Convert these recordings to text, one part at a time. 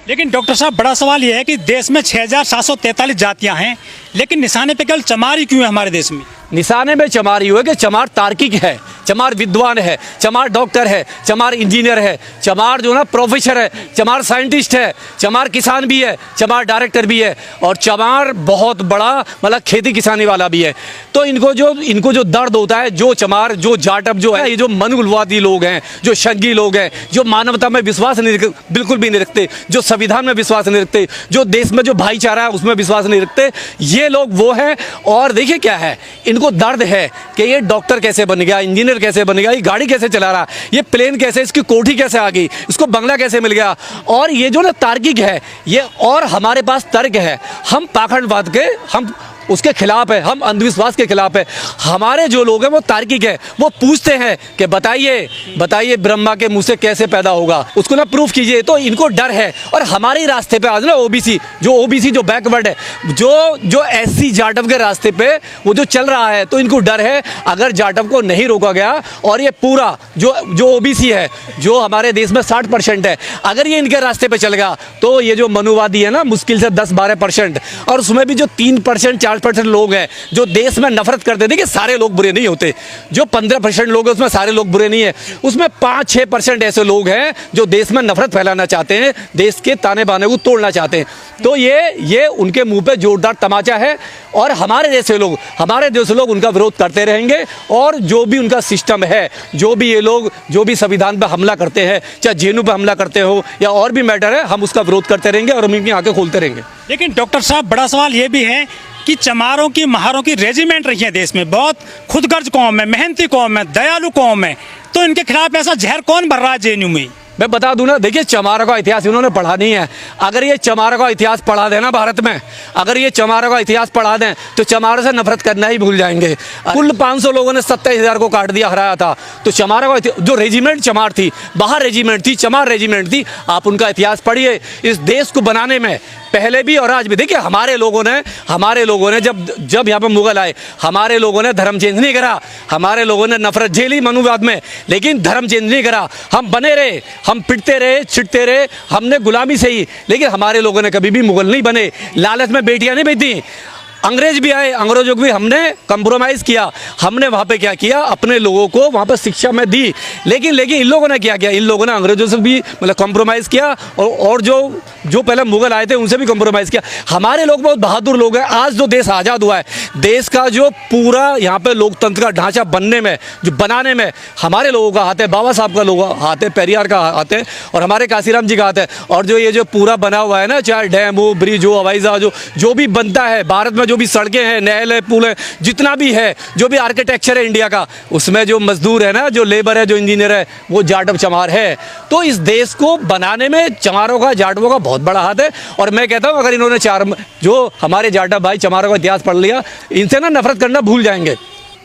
लेकिन डॉक्टर साहब, बड़ा सवाल यह है कि देश में 6743 जातियां हैं, लेकिन निशाने पे केवल चमार ही क्यों है हमारे देश में? निशाने में चमार ही हुए कि चमार तार्किक है, चमार विद्वान है, चमार डॉक्टर है, चमार इंजीनियर है, चमार जो ना प्रोफेसर है, चमार साइंटिस्ट है, चमार किसान भी है, चमार डायरेक्टर भी है, और चमार बहुत बड़ा मतलब खेती किसानी वाला भी है। तो इनको जो दर्द होता है, जो चमार, जो जाटव जो है, ये जो मनुवादी लोग हैं, जो शंगी लोग हैं, जो मानवता में विश्वास नहीं बिल्कुल भी नहीं रखते, जो संविधान में विश्वास नहीं रखते, जो देश में जो भाईचारा है उसमें विश्वास नहीं रखते, ये लोग वो हैं। और देखिए क्या है, इनको दर्द है कि ये डॉक्टर कैसे बन गया, इंजीनियर कैसे बन गया, ये गाड़ी कैसे चला रहा, ये प्लेन कैसे, इसकी कोठी कैसे आ गई, इसको बंगला कैसे मिल गया। और ये जो ना तार्किक है ये, और हमारे पास तर्क है, हम पाखंडवाद के हम उसके खिलाफ है, हम अंधविश्वास के खिलाफ है। हमारे जो लोग हैं वो तार्किक है, वो पूछते हैं कि बताइए ब्रह्मा के मुंह से कैसे पैदा होगा, उसको ना प्रूफ कीजिए। तो इनको डर है। और हमारे रास्ते पे आज ना ओबीसी जो बैकवर्ड है, जो एससी जाटव के रास्ते पे वो जो चल रहा है, तो इनको डर है अगर जाटव को नहीं रोका गया, और ये पूरा जो ओबीसी है, जो हमारे देश में 60% है, अगर ये इनके रास्ते पे चल गया तो ये जो मनुवादी है ना, मुश्किल से 10-12%, और उसमें भी जो 3% 4% लोग हैं जो देश में नफरत करते थे कि सारे लोग बुरे नहीं होते, जो 15% लोग हैं उसमें सारे लोग बुरे नहीं है, उसमें 5-6% ऐसे लोग हैं जो देश में नफरत फैलाना चाहते हैं, देश के ताने बाने को तोड़ना चाहते हैं। तो ये उनके मुंह पे जोरदार तमाचा है, और हमारे जैसे लोग उनका विरोध करते रहेंगे। और जो भी उनका सिस्टम है, जो भी संविधान पर हमला करते हैं, चाहे जेएनयू पर हमला करते हो या और भी मैटर है, हम उसका विरोध करते रहेंगे और हम इनकी आंखें खोलते रहेंगे। लेकिन डॉक्टर साहब, बड़ा सवाल ये भी है कि चमारों की महारों की रेजिमेंट रही है देश में, बहुत खुदगर्ज कौम है, मेहनती कौम है, दयालु कौम है, तो इनके खिलाफ ऐसा जहर कौन भर रहा है जेएनयू में? मैं बता दूं ना, देखिए चमारों का इतिहास इन्होंने पढ़ा नहीं है। अगर ये चमारों का इतिहास पढ़ा देना भारत में, अगर ये चमारों का इतिहास पढ़ा दें तो चमारों से नफरत करना ही भूल जाएंगे। कुल 500 लोगों ने 27,000 को काट दिया, हराया था। तो चमारों का जो रेजिमेंट चमार थी, बाहर रेजिमेंट थी, चमार रेजिमेंट थी, आप उनका इतिहास पढ़िए। इस देश को बनाने में पहले भी और आज भी, देखिए हमारे लोगों ने जब यहाँ पर मुगल आए, हमारे लोगों ने धर्म चेंज नहीं करा, हमारे लोगों ने नफरत झेली मनुवाद में, लेकिन धर्म चेंज नहीं करा। हम बने रहे, हम पिटते रहे, छिटते रहे, हमने गुलामी से ही, लेकिन हमारे लोगों ने कभी भी मुगल नहीं बने। लालच में बेटियां नहीं बेचती। अंग्रेज भी आए, अंग्रेजों को भी हमने कंप्रोमाइज़ किया। हमने वहाँ पे क्या किया, अपने लोगों को वहाँ पे शिक्षा में दी। लेकिन इन लोगों ने क्या किया, इन लोगों ने अंग्रेजों से भी मतलब कंप्रोमाइज़ किया, और जो पहले मुगल आए थे उनसे भी कंप्रोमाइज़ किया। हमारे लोग बहुत बहादुर लोग हैं। आज जो देश आज़ाद हुआ है, देश का जो पूरा यहाँ पे लोकतंत्र का ढांचा बनाने में हमारे लोगों का हाथ है, बाबा साहब का हाथ है, पेरियार का हाथ है, और हमारे काशीराम जी का हाथ है। और जो पूरा बना हुआ है ना, चाहे डैम हो, ब्रिज हो, हवाई जहाज हो, जो भी बनता है भारत में, जो भी सड़कें हैं, नहर है, पुल है, जितना भी है, जो भी आर्किटेक्चर है इंडिया का, उसमें जो मजदूर है ना, जो लेबर है, जो इंजीनियर है, वो जाटव चमार है। तो इस देश को बनाने में चमारों का, जाटवों का बहुत बड़ा हाथ है। और मैं कहता हूँ अगर इन्होंने जो हमारे जाटव भाई चमारों का इतिहास पढ़ लिया, इनसे ना नफरत करना भूल जाएंगे।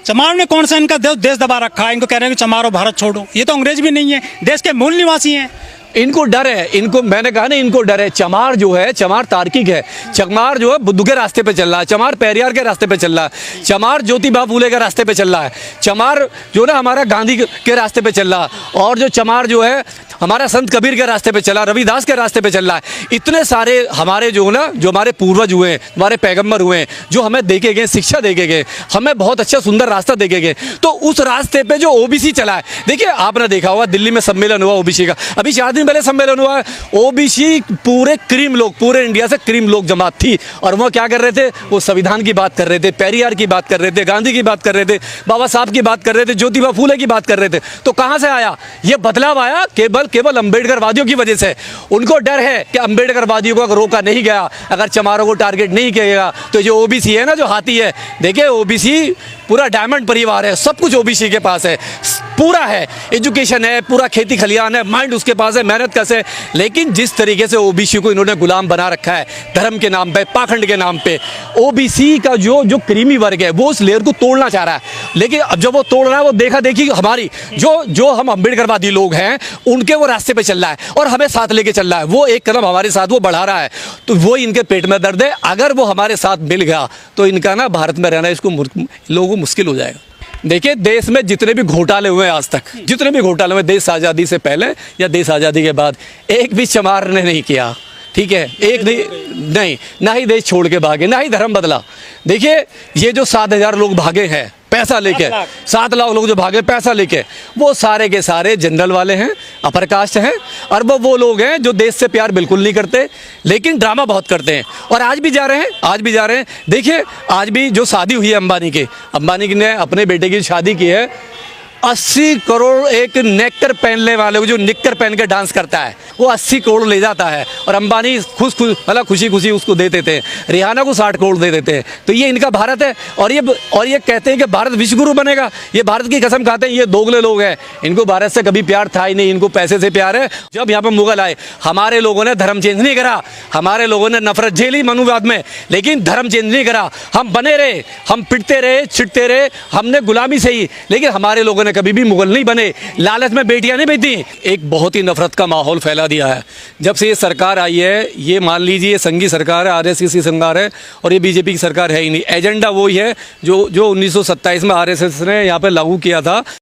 चमारों ने कौन सा इनका देश दबा रखा है? इनको कह रहे हैं कि चमारों भारत छोड़ो। ये तो अंग्रेज भी नहीं है, देश के मूल निवासी हैं। इनको डर है, मैंने कहा ना, इनको डर है। चमार जो है, चमार तार्किक है। चमार जो है बुद्ध के रास्ते पे चल रहा है, चमार पेरियार के रास्ते पे चल रहा है, चमार ज्योतिबा फूले के रास्ते पे चल रहा है, चमार जो ना हमारा गांधी के रास्ते पे चल रहा है, और जो चमार जो है हमारा संत कबीर के रास्ते पे चला, रविदास के रास्ते पे चल रहा है। इतने सारे हमारे जो हमारे पूर्वज हुए, हमारे पैगंबर हुए, जो हमें देके गए, शिक्षा देके गए, हमें बहुत अच्छा सुंदर रास्ता देके गए, तो उस रास्ते पे जो ओबीसी चला है, देखिए आपने देखा होगा दिल्ली में सम्मेलन हुआ ओबीसी का, अभी 4 दिन पहले सम्मेलन हुआ है। ओबीसी पूरे इंडिया से क्रीम लोग जमात थी, और वो क्या कर रहे थे, वो संविधान की बात कर रहे थे, पेरियार की बात कर रहे थे, गांधी की बात कर रहे थे, बाबा साहब की बात कर रहे थे, ज्योतिबा फूले की बात कर रहे थे। तो कहां से आया ये बदलाव? आया केवल अंबेडकरवादियों की वजह से। उनको डर है कि अंबेडकरवादियों को अगर रोका नहीं गया, अगर चमारों को टारगेट नहीं किया गया, तो जो ओबीसी है ना, जो हाथी है, देखिए ओबीसी पूरा डायमंड परिवार है, सब कुछ ओबीसी के पास है, पूरा है, एजुकेशन है, पूरा खेती खलियान है, माइंड उसके पास है, मेहनत कैसे। लेकिन जिस तरीके से ओबीसी को इन्होंने गुलाम बना रखा है, धर्म के नाम पे, पाखंड के नाम पे, ओबीसी का जो क्रीमी वर्ग है, वो उस लेयर को तोड़ना चाह रहा है। लेकिन अब जब वो तोड़ रहा है, वो देखा देखी हमारी जो हम अंबेडकरवादी लोग हैं, उनके वो रास्ते पे चल रहा है, और हमें साथ लेके चल रहा है। वो एक कदम हमारे साथ वो बढ़ा रहा है, तो वो इनके पेट में दर्द है। अगर वो हमारे साथ मिल गया तो इनका ना भारत में रहना इसको लोगों को मुश्किल हो जाएगा। देखिए देश में जितने भी घोटाले हुए आज तक, जितने भी घोटाले हुए देश आज़ादी से पहले या देश आज़ादी के बाद, एक भी चमार ने नहीं किया, ठीक है, एक नहीं, ना ही देश छोड़ के भागे, ना ही धर्म बदला। देखिए ये जो 7,000 लोग भागे हैं पैसा लेके, 7 लाख लोग जो भागे पैसा लेके, वो सारे के सारे जनरल वाले हैं, अपर कास्ट हैं, और वो लोग हैं जो देश से प्यार बिल्कुल नहीं करते, लेकिन ड्रामा बहुत करते हैं। और आज भी जा रहे हैं, आज भी जा रहे हैं। देखिए आज भी जो शादी हुई है अंबानी ने अपने बेटे की शादी की है, 80 करोड़ एक नेकर पहनने वाले को, जो निक्कर पहन के डांस करता है, वो 80 करोड़ ले जाता है, और अंबानी मतलब खुशी खुशी उसको दे देते हैं। रिहाना को 60 करोड़ दे देते हैं। तो ये इनका भारत है। और ये कहते हैं कि भारत विश्व गुरु बनेगा। ये भारत की कसम खाते हैं। ये दोगले लोग हैं, इनको भारत से कभी प्यार था ही नहीं, इनको पैसे से प्यार है। जब यहाँ पर मुगल आए, हमारे लोगों ने धर्म चेंज नहीं करा, हमारे लोगों ने नफरत झेली मनुवाद में, लेकिन धर्म चेंज नहीं करा। हम बने रहे, हम पिटते रहे, छिटते रहे, हमने गुलामी सही, लेकिन हमारे लोगों ने कभी भी मुगल नहीं बने, लालच में बेटियां नहीं बेचती। एक बहुत ही नफरत का माहौल फैला दिया है जब से ये सरकार आई है। ये मान लीजिए संघी सरकार है, आरएसएस की सरकार है, और ये बीजेपी की सरकार है ही नहीं। एजेंडा वही है जो 1927 में आरएसएस ने यहाँ पे लागू किया था।